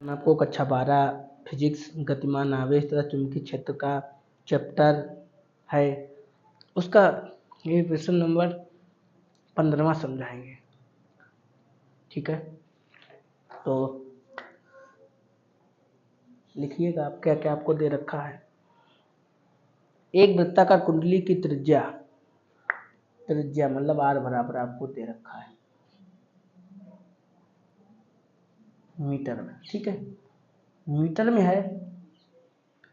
आपको कक्षा 12 फिजिक्स गतिमान आवेश तथा चुंबकीय क्षेत्र का चैप्टर है, उसका ये क्वेश्चन नंबर 15वां समझाएंगे। ठीक है, तो लिखिएगा आप क्या क्या आपको दे रखा है। एक वृत्ताकार कुंडली की त्रिज्या मतलब r बराबर आपको दे रखा है मीटर में। ठीक है, मीटर में है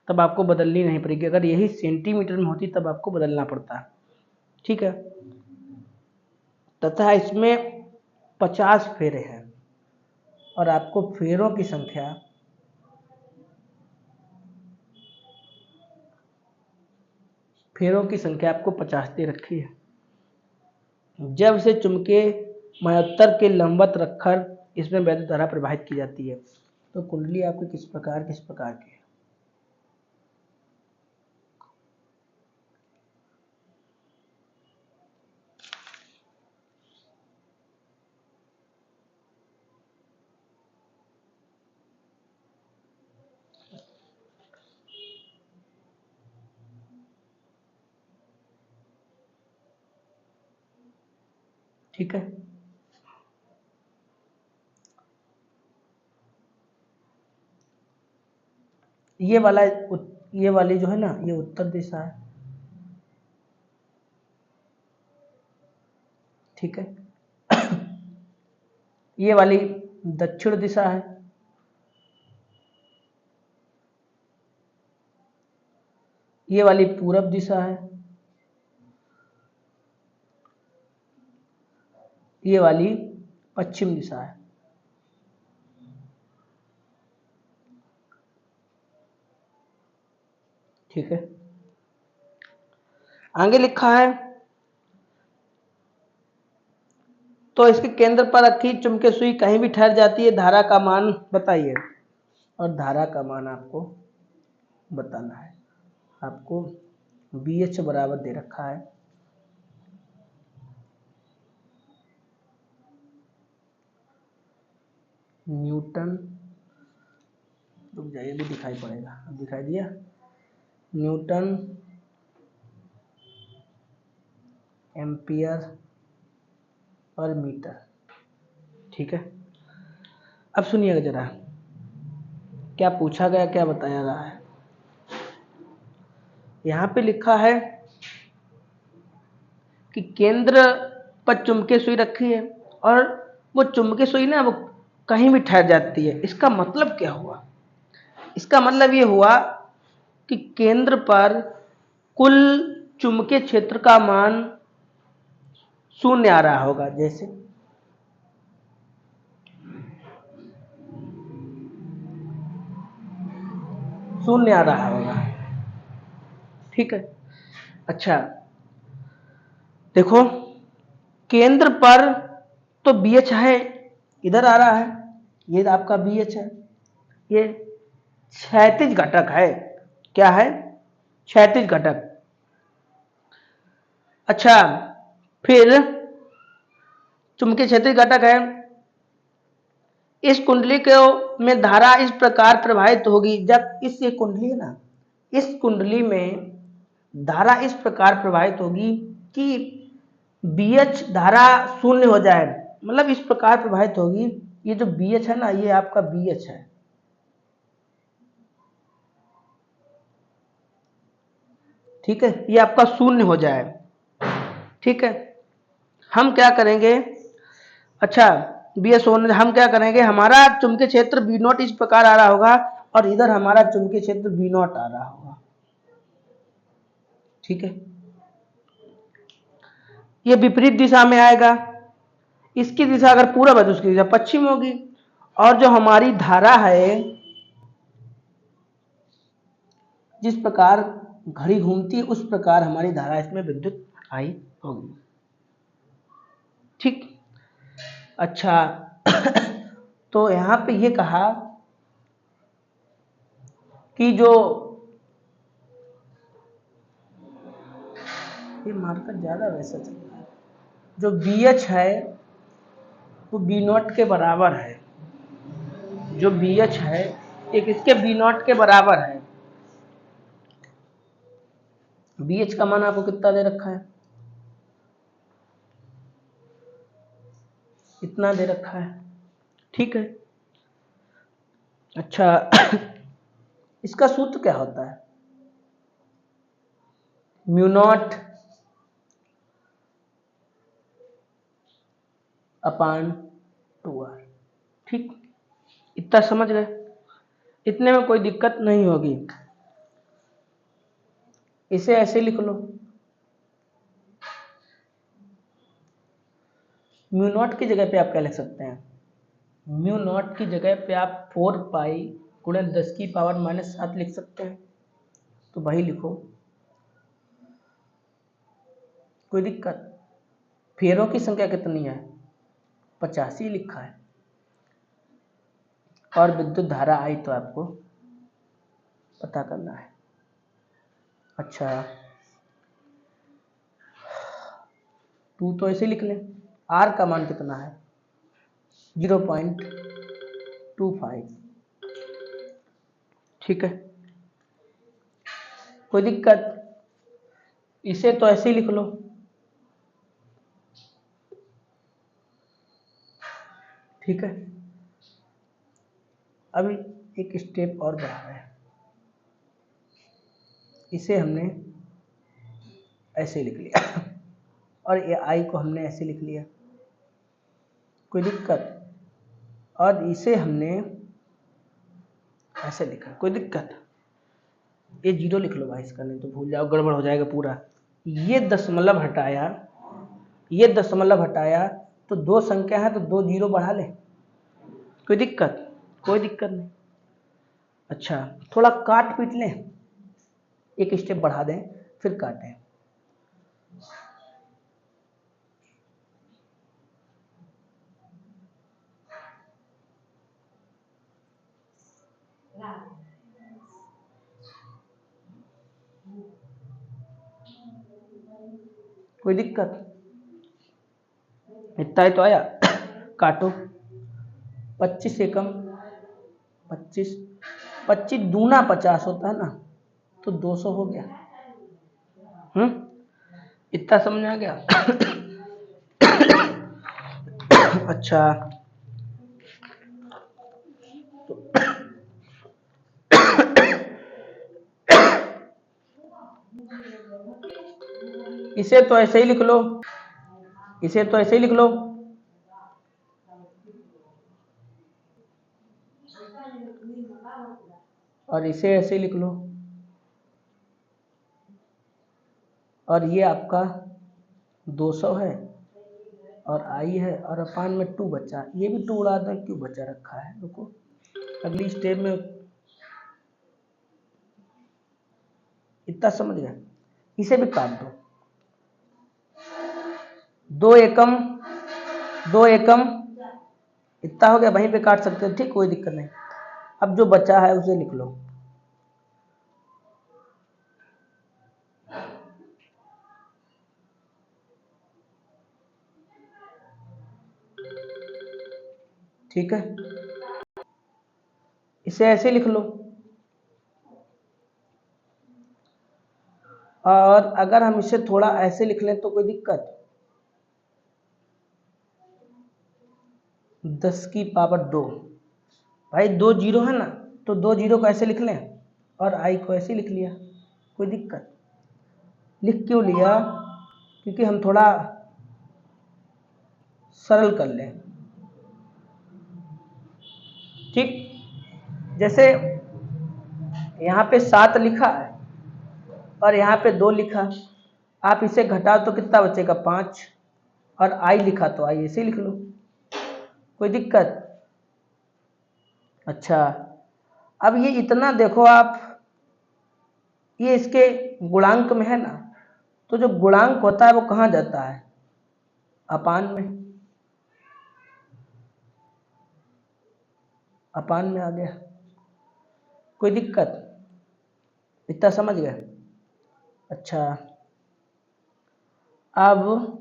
तब आपको बदलनी नहीं पड़ेगी, अगर यही सेंटीमीटर में होती तब आपको बदलना पड़ता। ठीक है, तथा इसमें 50 फेरे हैं और आपको फेरों की संख्या आपको 50 दे रखी है। जब से चुंबकीय मयोत्तर के लंबवत रखकर इसमें वैद्युत धारा प्रवाहित की जाती है। तो कुंडली आपकी किस प्रकार की है। ठीक है, ये वाली जो है ना, ये उत्तर दिशा है। ठीक है, ये वाली दक्षिण दिशा है। ये वाली पूरब दिशा है। ये वाली पश्चिम दिशा है। ठीक है, आगे लिखा है, तो इसके केंद्र पर रखी चुंबकीय सुई कहीं भी ठहर जाती है, धारा का मान बताइए। और धारा का मान आपको बताना है। आपको BH बराबर दे रखा है न्यूटन, रुक जाइए भी दिखाई पड़ेगा, अब दिखाई दिया, न्यूटन एम्पियर और मीटर। ठीक है, अब सुनिएगा जरा क्या पूछा गया, क्या बताया रहा है। यहां पे लिखा है कि केंद्र पर चुंबकीय सुई रखी है और वो चुंबकीय सुई ना वो कहीं भी ठहर जाती है। इसका मतलब क्या हुआ? इसका मतलब ये हुआ कि केंद्र पर कुल चुंबकीय क्षेत्र का मान 0 आ रहा होगा, जैसे शून्य आ रहा होगा। ठीक है, अच्छा देखो, केंद्र पर तो BH है, इधर आ रहा है, ये आपका BH है, ये क्षैतिज घटक है। क्या है? क्षैतिज घटक। अच्छा, फिर चुंबकीय क्षैतिज घटक है। इस कुंडली को में धारा इस प्रकार प्रवाहित होगी, जब इस ये कुंडली है ना, इस कुंडली में धारा इस प्रकार प्रवाहित होगी कि BH धारा 0 हो जाए, मतलब इस प्रकार प्रवाहित होगी। ये जो BH है ना, ये आपका BH है। ठीक है, ये आपका 0 हो जाए। ठीक है, हम क्या करेंगे, अच्छा BH होने, हम क्या करेंगे, हमारा चुंबकीय क्षेत्र B0 इस प्रकार आ रहा होगा और इधर हमारा चुंबकीय क्षेत्र B0 आ रहा होगा। ठीक है, ये विपरीत दिशा में आएगा। इसकी दिशा अगर पूरब है तो उसकी दिशा पश्चिम होगी। और जो हमारी धारा है, जिस प्रकार घड़ी घूमती है उस प्रकार हमारी धारा इसमें विद्युत आई होगी। ठीक, अच्छा तो यहां पे ये कहा कि जो ये मार्कर ज्यादा वैसा चल रहा है, जो BH है वो B0 के बराबर है। जो बी एच है एक इसके बी नॉट के बराबर है। बी एच का मान आपको कितना दे रखा है, इतना दे रखा है, ठीक है। अच्छा इसका सूत्र क्या होता है, म्यू नॉट अपान 2r, ठीक। इतना समझ गए, इतने में कोई दिक्कत नहीं होगी। इसे ऐसे लिख लो, म्यू नॉट की जगह पे आप क्या लिख सकते हैं, म्यू नॉट की जगह पे आप 4 पाई गुणे 10 की पावर -7 लिख सकते हैं, तो वही लिखो, कोई दिक्कत। फेरों की संख्या कितनी है, 85 लिखा है, और विद्युत धारा आई तो आपको पता करना है। अच्छा 2 तो ऐसे लिख लें, आर का मान कितना है 0.25, ठीक है, कोई दिक्कत। इसे तो ऐसे ही लिख लो, ठीक है। अभी एक स्टेप और बढ़ा रहे हैं, इसे हमने ऐसे लिख लिया और ये आई को हमने ऐसे लिख लिया, कोई दिक्कत। और इसे हमने ऐसे लिखा, कोई दिक्कत। ये जीरो लिख लो भाई इसका, नहीं तो भूल जाओ, गड़बड़ हो जाएगा पूरा। ये दशमलव हटाया, ये दशमलव हटाया, तो 2 संख्या है तो 2 जीरो बढ़ा ले, कोई दिक्कत, कोई दिक्कत नहीं। अच्छा थोड़ा काट पीट लें, एक स्टेप बढ़ा दें फिर काटें, कोई दिक्कत। इतना ही तो आया काटो, 25 एकम 25, 25 दूना 50 होता है ना, तो 200 हो गया। इतना समझ आ गया अच्छा इसे तो ऐसे ही लिख लो, इसे तो ऐसे ही लिख लो, और इसे ऐसे लिख लो, और ये आपका 200 है और आई है, और अपान में 2 बचा, ये भी 2 उड़ा दें, क्यों बचा रखा है, रुको अगली स्टेप में। इतना समझ गए, इसे भी काट दो, 2 एकम 2 एकम, इतना हो गया, वहीं पे काट सकते हैं, ठीक, कोई दिक्कत नहीं। अब जो बचा है उसे लिख लो, ठीक है, इसे ऐसे लिख लो। और अगर हम इसे थोड़ा ऐसे लिख लें तो कोई दिक्कत, 10 की पावर 2, भाई 2 जीरो है ना, तो 2 जीरो को ऐसे लिख लें और आई को ऐसे लिख लिया, कोई दिक्कत। लिख क्यों लिया, क्योंकि हम थोड़ा सरल कर लें, ठीक। जैसे यहाँ पे 7 लिखा है और यहाँ पे 2 लिखा, आप इसे घटाओ तो कितना बचेगा 5, और आई लिखा तो आई ऐसे लिख लो, कोई दिक्कत। अच्छा अब ये इतना देखो आप, ये इसके गुणांक में है ना, तो जो गुणांक होता है वो कहाँ जाता है, अपान में, अपान में आ गया, कोई दिक्कत। इतना समझ गए। अच्छा अब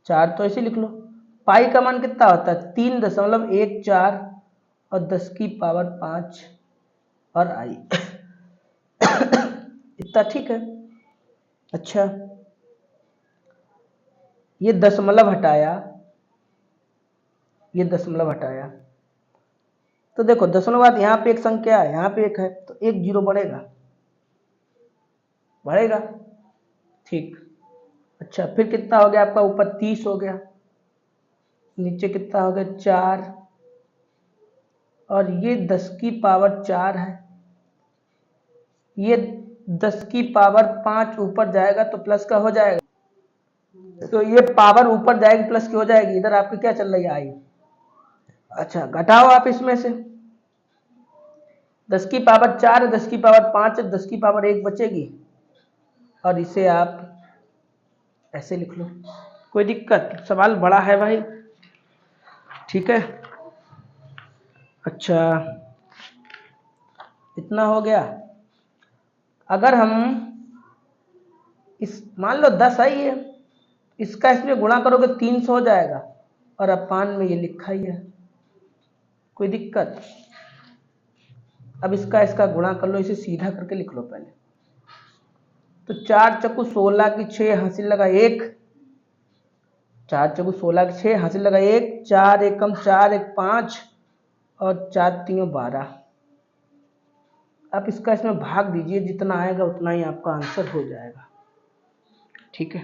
4 तो ऐसे लिख लो, पाई का मान कितना होता है 3.14 और 10 की पावर 5 और आई इतना ठीक है। अच्छा ये दशमलव हटाया, ये दशमलव हटाया, तो देखो दशमलव बाद यहाँ पे एक संख्या है, यहाँ पे एक है, तो एक जीरो बढ़ेगा, बढ़ेगा, ठीक। अच्छा फिर कितना हो गया आपका, ऊपर 30 हो गया, नीचे कितना हो गया 4, और ये 10 की पावर 4 है, ये 10 की पावर 5 ऊपर जाएगा तो प्लस का हो जाएगा, तो ये पावर ऊपर जाएगी प्लस की हो जाएगी, इधर आपकी क्या चल रही है आई। अच्छा घटाओ आप इसमें से, 10 की पावर 4 है, 10 की पावर 5 है, 10 की पावर 1 बचेगी, और इसे आप ऐसे लिख लो, कोई दिक्कत, सवाल बड़ा है भाई, ठीक है। अच्छा इतना हो गया। अगर हम इस मान लो 10 आई है, इसका इसमें गुणा करोगे 300 हो जाएगा, और अपान में ये लिखा ही है, कोई दिक्कत। अब इसका गुणा कर लो, इसे सीधा करके लिख लो पहले, तो 4 चक्कू 16 की 6 हासिल लगा 1, 4 चक्कू 16 की 6 हासिल लगा 1, 4 एकम 4 एक 5 और 4 तीन 12। आप इसका इसमें भाग दीजिए, जितना आएगा उतना ही आपका आंसर हो जाएगा, ठीक है।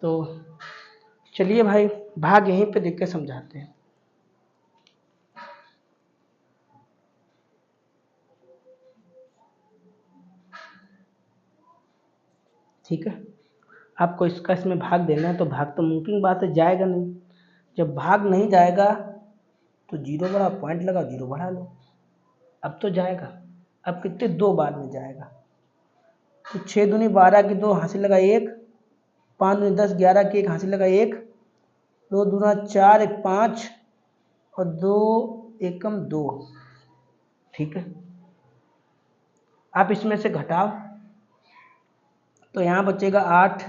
तो चलिए भाई भाग यहीं पे देख के समझाते हैं। ठीक है, आपको इसका इसमें भाग देना है, तो भाग तो मुमकिन बात है जाएगा नहीं, जब भाग नहीं जाएगा तो जीरो बढ़ा, पॉइंट लगा, जीरो बढ़ा लो, अब तो जाएगा। अब कितने 2 बार में जाएगा, तो 6 दूनी 12 की 2 हासिल लगा 1, 5 दूनी 10 11 की 1 हासिल लगा 1, 2 दूना 4 एक 5 और 2 एकम 2, ठीक है। आप इसमें से घटाओ, तो यहाँ बचेगा 8,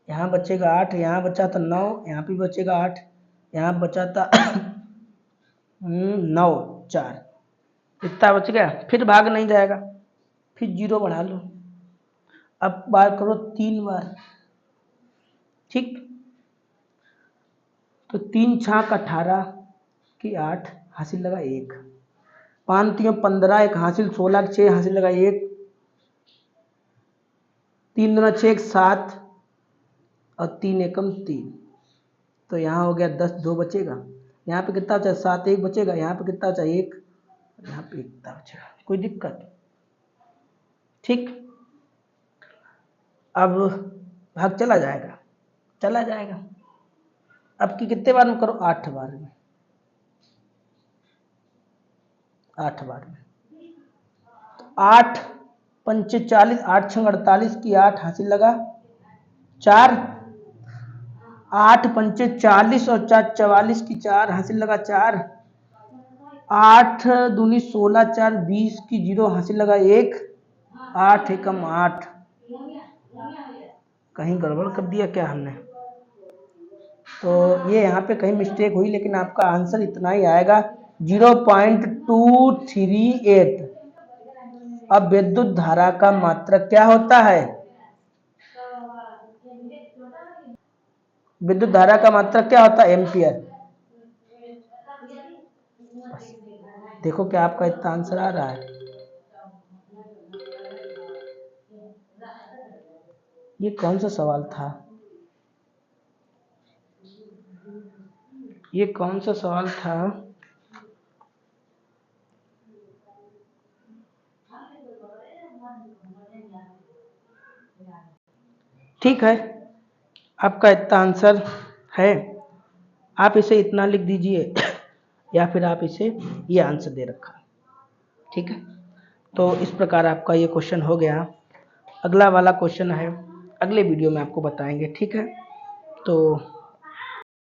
यहाँ बचेगा 8, यहाँ बचा था 9, यहाँ भी बचेगा 8, यहाँ बचा था 9 4, इतना बच गया। फिर भाग नहीं जाएगा, फिर जीरो बढ़ा लो, अब बार करो 3 बार, ठीक। तो 3 छाक 18 की 8 हासिल लगा 1, 5 तीन 15 एक हासिल 16 की 6 हासिल लगा 1, 3 दूना 6 एक 7 और 3 एकम 3, तो यहाँ हो गया 10, 2 बचेगा, यहाँ पे कितना बचा 7 1 बचेगा, यहाँ पे कितना बचा 1, यहाँ पे कितना बचेगा, कोई दिक्कत, ठीक। अब भाग चला जाएगा, चला जाएगा। अब की कितने बार में करो, 8 बार में, 8 बार में, तो 8 पंचे 40, 8 छंग 48 की 8 हासिल लगा 4, 8 पंचे 40 और 4 44 की 4 हासिल लगा 4, 8 दूनी 16 4 20 की 0 हासिल लगा 1, 8 एकम 8, कहीं गड़बड़ कर दिया क्या हमने, तो ये यहाँ पे कहीं मिस्टेक हुई, लेकिन आपका आंसर इतना ही आएगा 0.238। अब विद्युत धारा का मात्रक क्या होता है, विद्युत धारा का मात्रक क्या होता है, एम्पियर। देखो क्या आपका इतना आंसर आ रहा है, ये कौन सा सवाल था, ये कौन सा सवाल था, ठीक है। आपका इतना आंसर है, आप इसे इतना लिख दीजिए या फिर आप इसे ये आंसर दे रखा, ठीक है। तो इस प्रकार आपका ये क्वेश्चन हो गया। अगला वाला क्वेश्चन है अगले वीडियो में आपको बताएंगे, ठीक है। तो